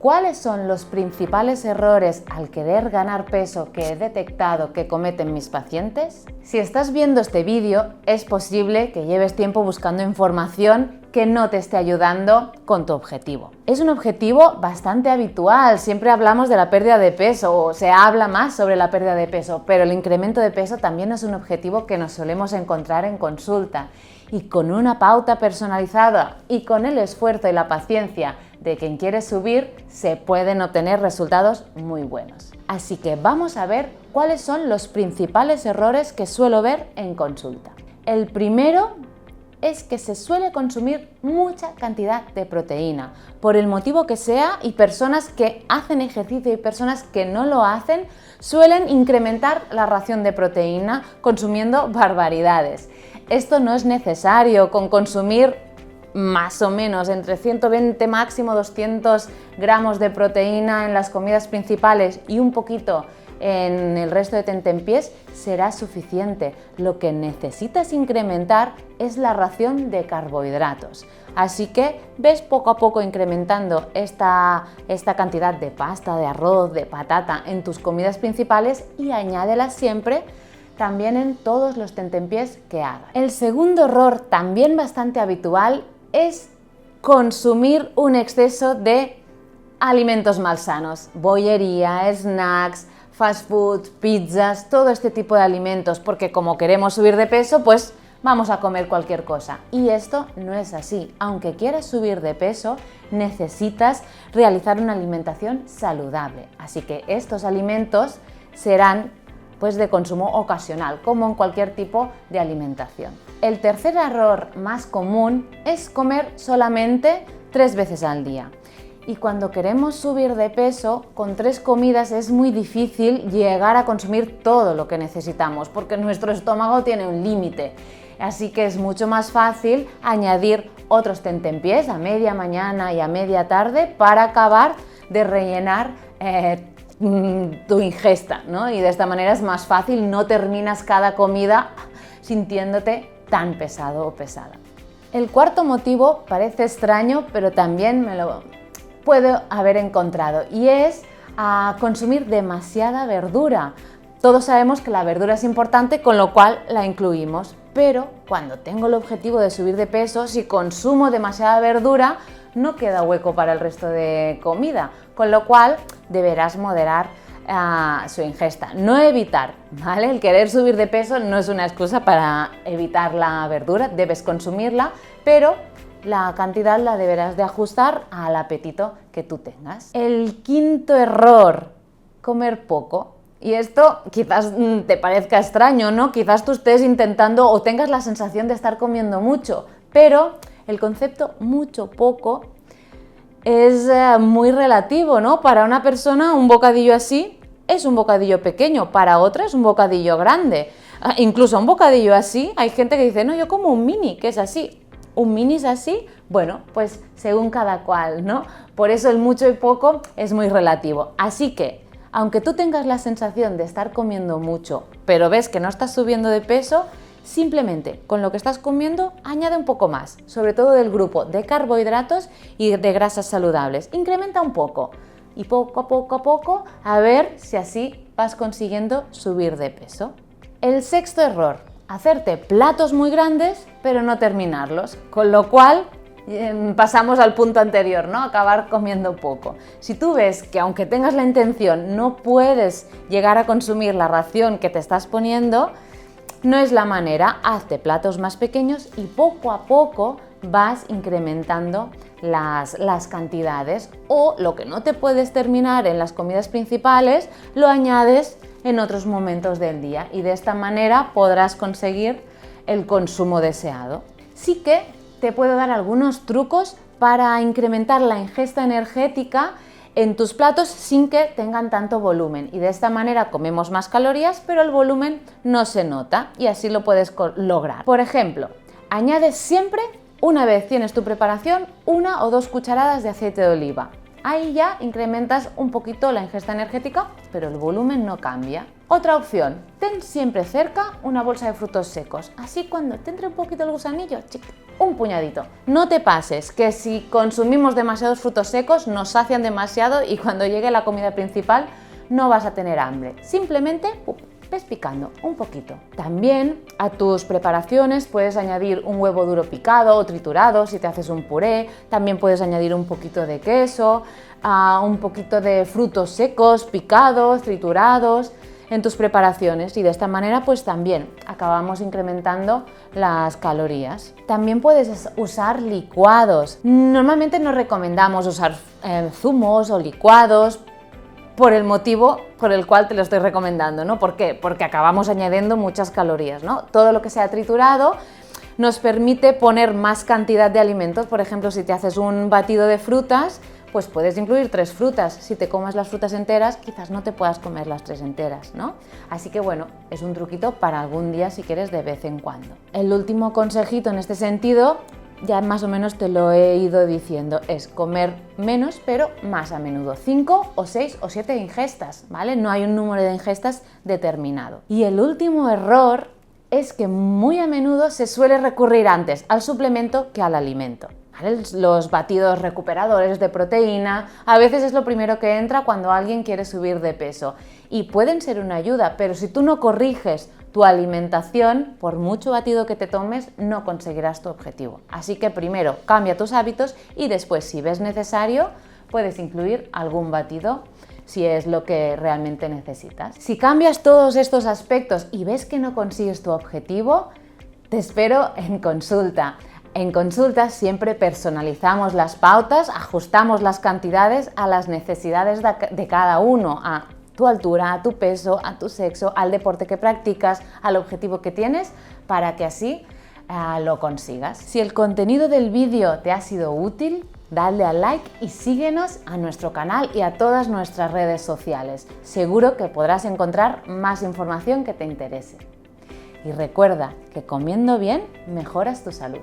¿Cuáles son los principales errores al querer ganar peso que he detectado que cometen mis pacientes? Si estás viendo este vídeo, es posible que lleves tiempo buscando información que no te esté ayudando con tu objetivo. Es un objetivo bastante habitual, siempre hablamos de la pérdida de peso o se habla más sobre la pérdida de peso, pero el incremento de peso también es un objetivo que nos solemos encontrar en consulta y con una pauta personalizada y con el esfuerzo y la paciencia de quien quiere subir se pueden obtener resultados muy buenos. Así que vamos a ver cuáles son los principales errores que suelo ver en consulta. El primero es que se suele consumir mucha cantidad de proteína, por el motivo que sea, y personas que hacen ejercicio y personas que no lo hacen suelen incrementar la ración de proteína consumiendo barbaridades. Esto no es necesario, con consumir más o menos entre 120 máximo 200 gramos de proteína en las comidas principales y un poquito en el resto de tentempiés será suficiente. Lo que necesitas incrementar es la ración de carbohidratos. Así que ves poco a poco incrementando esta cantidad de pasta, de arroz, de patata en tus comidas principales y añádela siempre también en todos los tentempiés que hagas. El segundo error, también bastante habitual, es consumir un exceso de alimentos malsanos, bollería, snacks, fast food, pizzas, todo este tipo de alimentos, porque como queremos subir de peso, pues vamos a comer cualquier cosa. Y esto no es así. Aunque quieras subir de peso, necesitas realizar una alimentación saludable. Así que estos alimentos serán pues de consumo ocasional, como en cualquier tipo de alimentación. El tercer error más común es comer solamente 3 veces al día. Y cuando queremos subir de peso, con 3 comidas es muy difícil llegar a consumir todo lo que necesitamos, porque nuestro estómago tiene un límite. Así que es mucho más fácil añadir otros tentempiés a media mañana y a media tarde para acabar de rellenar tu ingesta, ¿no? Y de esta manera es más fácil, no terminas cada comida sintiéndote tan pesado o pesada. El cuarto motivo parece extraño, pero también me lo puedo haber encontrado, y es a consumir demasiada verdura. Todos sabemos que la verdura es importante, con lo cual la incluimos, pero cuando tengo el objetivo de subir de peso, si consumo demasiada verdura, no queda hueco para el resto de comida, con lo cual deberás moderar su ingesta, no evitar, ¿vale? El querer subir de peso no es una excusa para evitar la verdura, debes consumirla, pero la cantidad la deberás de ajustar al apetito que tú tengas. El quinto error, comer poco. Y esto quizás te parezca extraño, ¿no? Quizás tú estés intentando o tengas la sensación de estar comiendo mucho, pero el concepto mucho poco es muy relativo, ¿no? Para una persona un bocadillo así es un bocadillo pequeño, para otra es un bocadillo grande. Incluso un bocadillo así, hay gente que dice, no, yo como un mini, que es así. ¿Un mini es así? Bueno, pues según cada cual, ¿no? Por eso el mucho y poco es muy relativo. Así que, aunque tú tengas la sensación de estar comiendo mucho, pero ves que no estás subiendo de peso, simplemente con lo que estás comiendo añade un poco más, sobre todo del grupo de carbohidratos y de grasas saludables. Incrementa un poco y poco a poco, a ver si así vas consiguiendo subir de peso. El sexto error, hacerte platos muy grandes pero no terminarlos, con lo cual pasamos al punto anterior, ¿no? Acabar comiendo poco. Si tú ves que aunque tengas la intención no puedes llegar a consumir la ración que te estás poniendo, no es la manera. Hazte platos más pequeños y poco a poco vas incrementando las cantidades, o lo que no te puedes terminar en las comidas principales lo añades en otros momentos del día y de esta manera podrás conseguir el consumo deseado. Sí que te puedo dar algunos trucos para incrementar la ingesta energética en tus platos sin que tengan tanto volumen, y de esta manera comemos más calorías pero el volumen no se nota y así lo puedes lograr. Por ejemplo, añades siempre, una vez tienes tu preparación, 1 o 2 cucharadas de aceite de oliva. Ahí ya incrementas un poquito la ingesta energética, pero el volumen no cambia. Otra opción, ten siempre cerca una bolsa de frutos secos, así cuando te entre un poquito el gusanillo, un puñadito. No te pases, que si consumimos demasiados frutos secos nos sacian demasiado y cuando llegue la comida principal no vas a tener hambre. Simplemente ves picando un poquito. También a tus preparaciones puedes añadir un huevo duro picado o triturado si te haces un puré. También puedes añadir un poquito de queso, un poquito de frutos secos picados, triturados en tus preparaciones y de esta manera pues también acabamos incrementando las calorías. También puedes usar licuados. Normalmente no recomendamos usar zumos o licuados por el motivo por el cual te lo estoy recomendando, ¿no? ¿Por qué? Porque acabamos añadiendo muchas calorías, ¿no? Todo lo que sea triturado nos permite poner más cantidad de alimentos. Por ejemplo, si te haces un batido de frutas, pues puedes incluir 3 frutas. Si te comes las frutas enteras, quizás no te puedas comer las 3 enteras, ¿no? Así que bueno, es un truquito para algún día si quieres de vez en cuando. El último consejito en este sentido, ya más o menos te lo he ido diciendo, es comer menos pero más a menudo, 5 o 6 o 7 ingestas, ¿vale? No hay un número de ingestas determinado. Y el último error es que muy a menudo se suele recurrir antes al suplemento que al alimento. ¿Vale? Los batidos recuperadores de proteína a veces es lo primero que entra cuando alguien quiere subir de peso y pueden ser una ayuda, pero si tú no corriges tu alimentación, por mucho batido que te tomes, no conseguirás tu objetivo. Así que primero cambia tus hábitos y después, si ves necesario, puedes incluir algún batido si es lo que realmente necesitas. Si cambias todos estos aspectos y ves que no consigues tu objetivo, te espero en consulta. En consulta siempre personalizamos las pautas, ajustamos las cantidades a las necesidades de cada uno, a tu altura, a tu peso, a tu sexo, al deporte que practicas, al objetivo que tienes, para que así lo consigas. Si el contenido del vídeo te ha sido útil, dale al like y síguenos a nuestro canal y a todas nuestras redes sociales. Seguro que podrás encontrar más información que te interese. Y recuerda que comiendo bien mejoras tu salud.